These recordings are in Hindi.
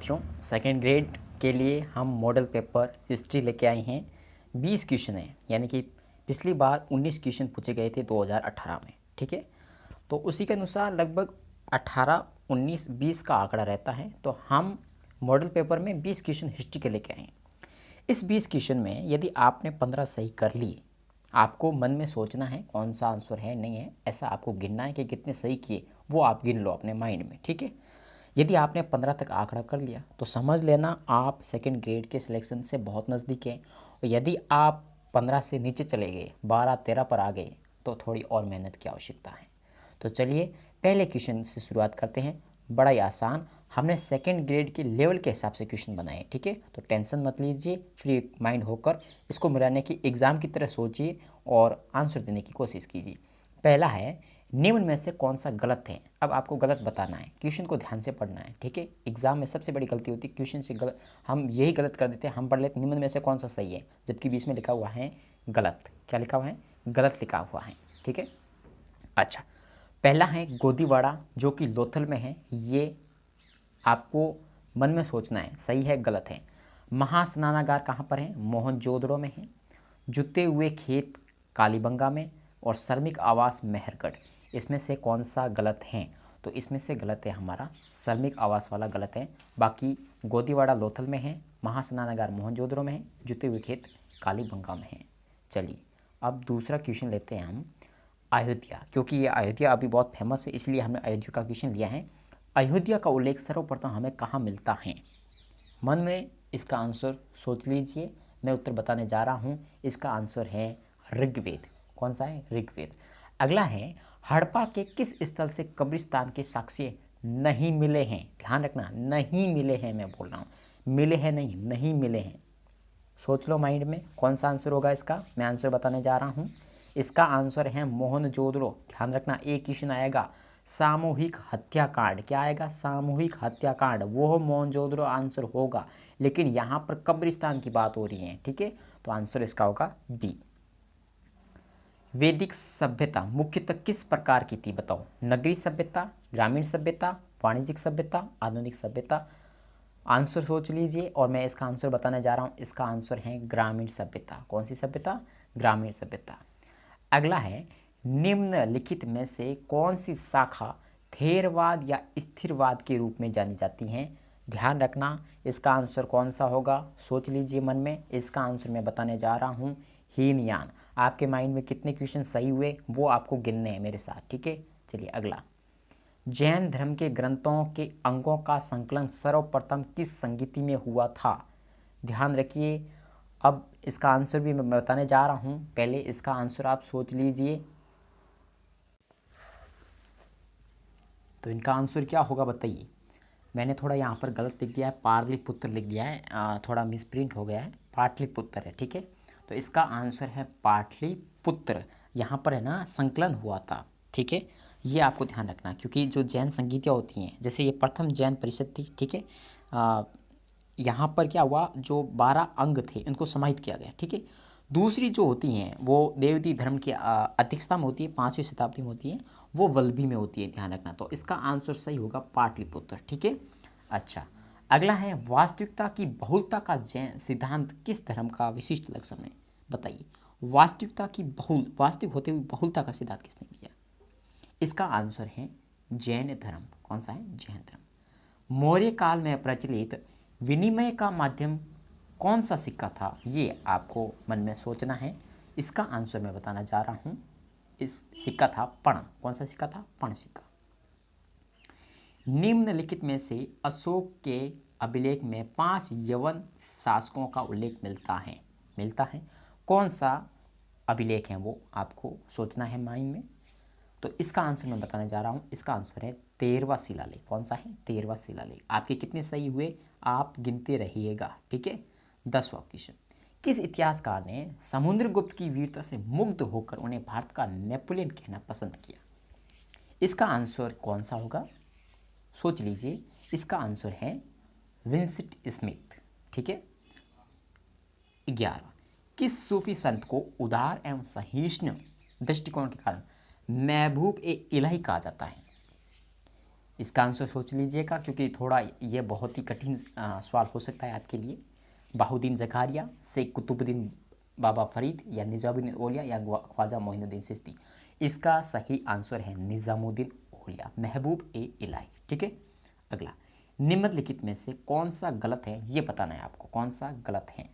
साथियों, सेकेंड ग्रेड के लिए हम मॉडल पेपर हिस्ट्री लेके आए हैं। 20 क्वेश्चन हैं, यानी कि पिछली बार 19 क्वेश्चन पूछे गए थे 2018 में। ठीक है, तो उसी के अनुसार लगभग 18, 19, 20 का आंकड़ा रहता है। तो हम मॉडल पेपर में 20 क्वेश्चन हिस्ट्री के लेके आए हैं। इस 20 क्वेश्चन में यदि आपने 15 सही कर लिए, आपको मन में सोचना है कौन सा आंसर है नहीं है, ऐसा आपको गिनना है कि कितने सही किए, वो आप गिन लो अपने माइंड में। ठीक है, यदि आपने 15 तक आंकड़ा कर लिया तो समझ लेना आप सेकंड ग्रेड के सिलेक्शन से बहुत नज़दीक हैं। और यदि आप 15 से नीचे चले गए, 12, 13 पर आ गए, तो थोड़ी और मेहनत की आवश्यकता है। तो चलिए पहले क्वेश्चन से शुरुआत करते हैं। बड़ा ही आसान, हमने सेकंड ग्रेड के लेवल के हिसाब से क्वेश्चन बनाए। ठीक है, तो टेंशन मत लीजिए, फ्री माइंड होकर इसको मिलाने की एग्ज़ाम की तरह सोचिए और आंसर देने की कोशिश कीजिए। पहला है, निम्न में से कौन सा गलत है। अब आपको गलत बताना है, क्वेश्चन को ध्यान से पढ़ना है। ठीक है, एग्जाम में सबसे बड़ी गलती होती है क्वेश्चन से गलत, हम यही गलत कर देते हैं। हम पढ़ लेते निम्न में से कौन सा सही है, जबकि बीच में लिखा हुआ है गलत। क्या लिखा हुआ है? गलत लिखा हुआ है। ठीक है, अच्छा, पहला है गोदीवाड़ा, जो कि लोथल में है। ये आपको मन में सोचना है सही है गलत है। महास्नानागार कहाँ पर है? मोहनजोदड़ो में है। जुते हुए खेत कालीबंगा में, और श्रमिक आवास मेहरगढ़। इसमें से कौन सा गलत है? तो इसमें से गलत है हमारा श्रमिक आवास वाला गलत है। बाकी गोदीवाड़ा लोथल में है, महास्नानागार मोहनजोदड़ो में है, जुते हुए खेत कालीबंगा में है। चलिए अब दूसरा क्वेश्चन लेते हैं हम, अयोध्या। क्योंकि ये अयोध्या अभी बहुत फेमस है, इसलिए हमने अयोध्या का क्वेश्चन लिया है। अयोध्या का उल्लेख सर्वप्रथम हमें कहाँ मिलता है? मन में इसका आंसर सोच लीजिए, मैं उत्तर बताने जा रहा हूँ। इसका आंसर है ऋग्वेद। कौन सा है? ऋग्वेद। अगला है, हड़प्पा के किस स्थल से कब्रिस्तान के साक्ष्य नहीं मिले हैं? ध्यान रखना, नहीं मिले हैं, मैं बोल रहा हूँ, मिले हैं नहीं, नहीं मिले हैं। सोच लो माइंड में कौन सा आंसर होगा इसका। मैं आंसर बताने जा रहा हूँ। इसका आंसर है मोहनजोदड़ो। ध्यान रखना, एक क्वेश्चन आएगा सामूहिक हत्याकांड। क्या आएगा? सामूहिक हत्याकांड, वो मोहनजोदड़ो आंसर होगा। लेकिन यहाँ पर कब्रिस्तान की बात हो रही है। ठीक है, तो आंसर इसका होगा बी। वैदिक सभ्यता मुख्यतः किस प्रकार की थी? बताओ। नगरीय सभ्यता, ग्रामीण सभ्यता, वाणिज्यिक सभ्यता, आधुनिक सभ्यता। आंसर सोच लीजिए और मैं इसका आंसर बताने जा रहा हूँ। इसका आंसर है ग्रामीण सभ्यता। कौन सी सभ्यता? ग्रामीण सभ्यता। अगला है, निम्नलिखित में से कौन सी शाखा थेरवाद या स्थिरवाद के रूप में जानी जाती हैं? ध्यान रखना, इसका आंसर कौन सा होगा? सोच लीजिए मन में। इसका आंसर मैं बताने जा रहा हूँ हीनयान। आपके माइंड में कितने क्वेश्चन सही हुए वो आपको गिनने हैं मेरे साथ। ठीक है, चलिए अगला, जैन धर्म के ग्रंथों के अंगों का संकलन सर्वप्रथम किस संगीति में हुआ था? ध्यान रखिए, अब इसका आंसर भी मैं बताने जा रहा हूँ। पहले इसका आंसर आप सोच लीजिए। तो इनका आंसर क्या होगा बताइए। मैंने थोड़ा यहाँ पर गलत लिख दिया है, पाटलिपुत्र लिख दिया है, थोड़ा मिसप्रिंट हो गया है, पाटलिपुत्र है। ठीक है, तो इसका आंसर है पाटलिपुत्र। यहाँ पर है ना संकलन हुआ था। ठीक है, ये आपको ध्यान रखना, क्योंकि जो जैन संगीतियाँ होती हैं, जैसे ये प्रथम जैन परिषद थी। ठीक है, यहाँ पर क्या हुआ, जो 12 अंग थे इनको समाहित किया गया। ठीक है, दूसरी जो होती हैं वो देवती धर्म की अध्यक्षता में होती है, 5वीं शताब्दी में होती है, वो वल्लभी में होती है। ध्यान रखना, तो इसका आंसर सही होगा पाटलिपुत्र। ठीक है, अच्छा, अगला है, वास्तविकता की बहुलता का जैन सिद्धांत किस धर्म का विशिष्ट लक्षण है? बताइए। वास्तविकता की वास्तविक होते हुए बहुलता का सिद्धांत किसने दिया? इसका आंसर है जैन धर्म। कौन सा है? जैन धर्म। मौर्य काल में प्रचलित विनिमय का माध्यम कौन सा सिक्का था? ये आपको मन में सोचना है। इसका आंसर मैं बताना जा रहा हूँ। इस सिक्का था पण। कौन सा सिक्का था? पण सिक्का। निम्नलिखित में से अशोक के अभिलेख में 5 यवन शासकों का उल्लेख मिलता है। कौन सा अभिलेख है वो आपको सोचना है माइंड में। तो इसका आंसर मैं बताने जा रहा हूँ। इसका आंसर है 13वां शिलालेख। कौन सा है? 13वां शिलालेख। आपके कितने सही हुए आप गिनते रहिएगा। ठीक है, 10वां क्वेश्चन, किस इतिहासकार ने समुद्रगुप्त की वीरता से मुग्ध होकर उन्हें भारत का नेपोलियन कहना पसंद किया? इसका आंसर कौन सा होगा? सोच लीजिए। इसका आंसर है विंसेंट स्मिथ। ठीक है, 11, किस सूफी संत को उदार एवं सहिष्णु दृष्टिकोण के कारण महबूब ए इलाही कहा जाता है? इसका आंसर सोच लीजिएगा, क्योंकि थोड़ा ये बहुत ही कठिन सवाल हो सकता है आपके लिए। बाहुद्दीन ज़कारिया, शेख कुतुबुद्दीन बाबा फरीद, या निज़ामुद्दीन औलिया, या ख्वाजा मोइनुद्दीन चिश्ती। इसका सही आंसर है निज़ामुद्दीन औलिया, महबूब ए इलाही। ठीक है। अगला, निम्नलिखित में से कौन सा गलत है, ये बताना है आपको, कौन सा गलत है।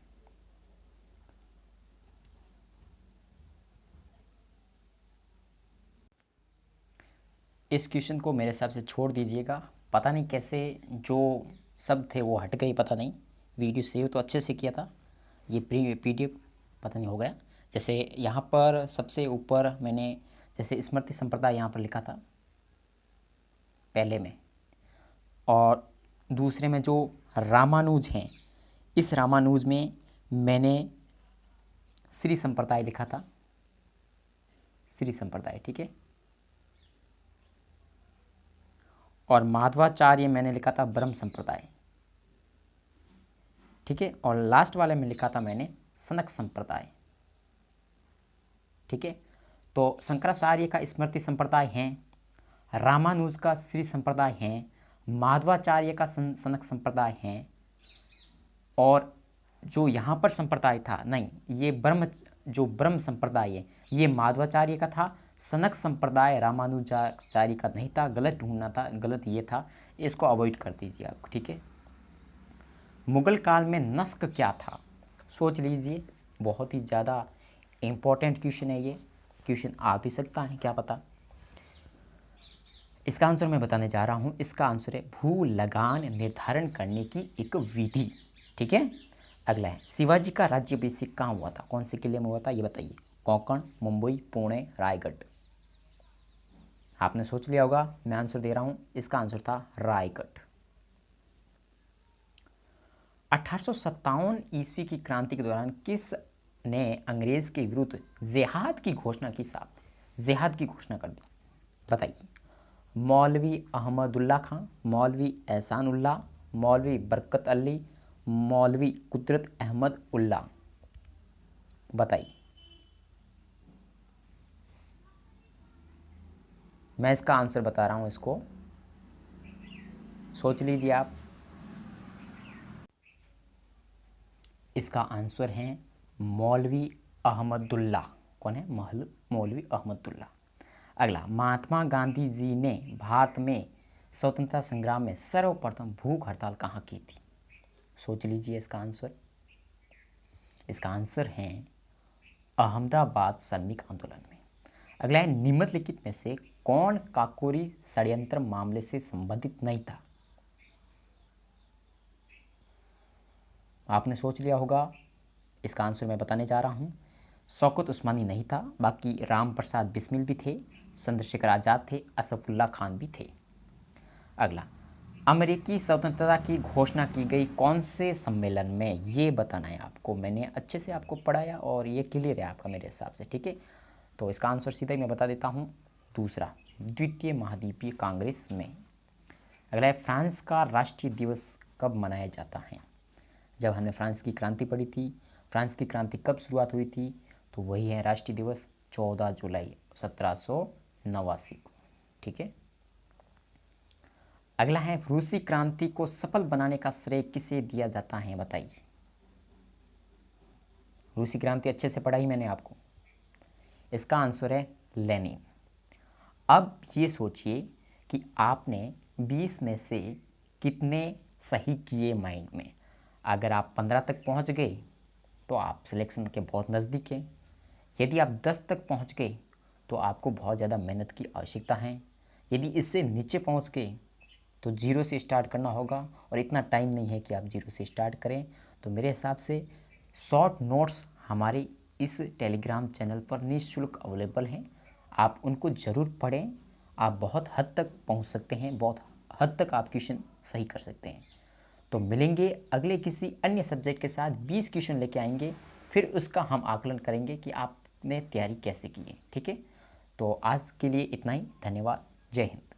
इस क्वेश्चन को मेरे हिसाब से छोड़ दीजिएगा, पता नहीं कैसे जो शब्द थे वो हट गए, पता नहीं। वीडियो सेव तो अच्छे से किया था, ये PDF पता नहीं हो गया। जैसे यहाँ पर सबसे ऊपर मैंने जैसे स्मृति संप्रदाय यहाँ पर लिखा था पहले में, और दूसरे में जो रामानुज हैं, इस रामानुज में मैंने श्री संप्रदाय लिखा था, श्री संप्रदाय। ठीक है। और माधवाचार्य मैंने लिखा था ब्रह्म संप्रदाय। ठीक है। और लास्ट वाले में लिखा था मैंने सनक संप्रदाय। ठीक है। तो शंकराचार्य का स्मृति संप्रदाय है, रामानुज का श्री संप्रदाय है, माधवाचार्य का सनक संप्रदाय है, और जो यहाँ पर संप्रदाय था, नहीं, ये जो ब्रह्म संप्रदाय है ये माधवाचार्य का था, सनक संप्रदाय रामानुजाचार्य का नहीं था। गलत ढूंढना था, गलत ये था, इसको अवॉइड कर दीजिए आप। ठीक है। मुगल काल में नस्क क्या था, सोच लीजिए। बहुत ही ज़्यादा इम्पोर्टेंट क्वेश्चन है ये, क्वेश्चन आ भी सकता है, क्या पता। इसका आंसर मैं बताने जा रहा हूँ। इसका आंसर है भू लगान निर्धारण करने की एक विधि। ठीक है। अगला है, शिवाजी का राज्याभिषेक कहाँ हुआ था, कौन से किले में हुआ था, ये बताइए। कोंकण, मुंबई, पुणे, रायगढ़। आपने सोच लिया होगा, मैं आंसर दे रहा हूँ। इसका आंसर था रायगढ़। 1857 ईस्वी की क्रांति के दौरान किस ने अंग्रेज के विरुद्ध जिहाद की घोषणा की साहब, जिहाद की घोषणा कर दी, बताइए। मौलवी अहमदुल्ला खां, मौलवी एहसानुल्लाह, मौलवी बरकत अली, मौलवी कुदरत अहमद उल्ला, बताइए। मैं इसका आंसर बता रहा हूं, इसको सोच लीजिए आप। इसका आंसर है मौलवी अहमदुल्ला। कौन है? मौलवी अहमदुल्ला। अगला, महात्मा गांधी जी ने भारत में स्वतंत्रता संग्राम में सर्वप्रथम भूख हड़ताल कहाँ की थी, सोच लीजिए इसका आंसर। इसका आंसर है अहमदाबाद श्रमिक आंदोलन में। अगला है, निम्नलिखित में से कौन काकोरी षड्यंत्र मामले से संबंधित नहीं था, आपने सोच लिया होगा। इसका आंसर मैं बताने जा रहा हूँ। शौकत उस्मानी नहीं था, बाकी राम प्रसाद बिस्मिल भी थे, चंद्रशेखर आज़ाद थे, असफुल्ला खान भी थे। अगला, अमेरिकी स्वतंत्रता की घोषणा की गई कौन से सम्मेलन में, ये बताना है आपको। मैंने अच्छे से आपको पढ़ाया और ये क्लियर है आपका मेरे हिसाब से। ठीक है। तो इसका आंसर सीधा ही मैं बता देता हूँ, दूसरा, द्वितीय महाद्वीपीय कांग्रेस में। अगला है, फ्रांस का राष्ट्रीय दिवस कब मनाया जाता है। जब हमने फ्रांस की क्रांति पढ़ी थी, फ्रांस की क्रांति कब शुरुआत हुई थी, तो वही है राष्ट्रीय दिवस 14 जुलाई 1789 को। ठीक है। अगला है, रूसी क्रांति को सफल बनाने का श्रेय किसे दिया जाता है, बताइए। रूसी क्रांति अच्छे से पढ़ाई मैंने आपको। इसका आंसर है लेनिन। अब ये सोचिए कि आपने 20 में से कितने सही किए माइंड में। अगर आप 15 तक पहुंच गए तो आप सिलेक्शन के बहुत नज़दीक हैं। यदि आप 10 तक पहुंच गए तो आपको बहुत ज़्यादा मेहनत की आवश्यकता है। यदि इससे नीचे पहुंच गए तो 0 से स्टार्ट करना होगा, और इतना टाइम नहीं है कि आप 0 से स्टार्ट करें। तो मेरे हिसाब से शॉर्ट नोट्स हमारे इस टेलीग्राम चैनल पर निःशुल्क अवेलेबल हैं, आप उनको ज़रूर पढ़ें। आप बहुत हद तक पहुंच सकते हैं, बहुत हद तक आप क्वेश्चन सही कर सकते हैं। तो मिलेंगे अगले किसी अन्य सब्जेक्ट के साथ, 20 क्वेश्चन लेके आएंगे, फिर उसका हम आकलन करेंगे कि आपने तैयारी कैसे की है। ठीक है। तो आज के लिए इतना ही, धन्यवाद, जय हिंद।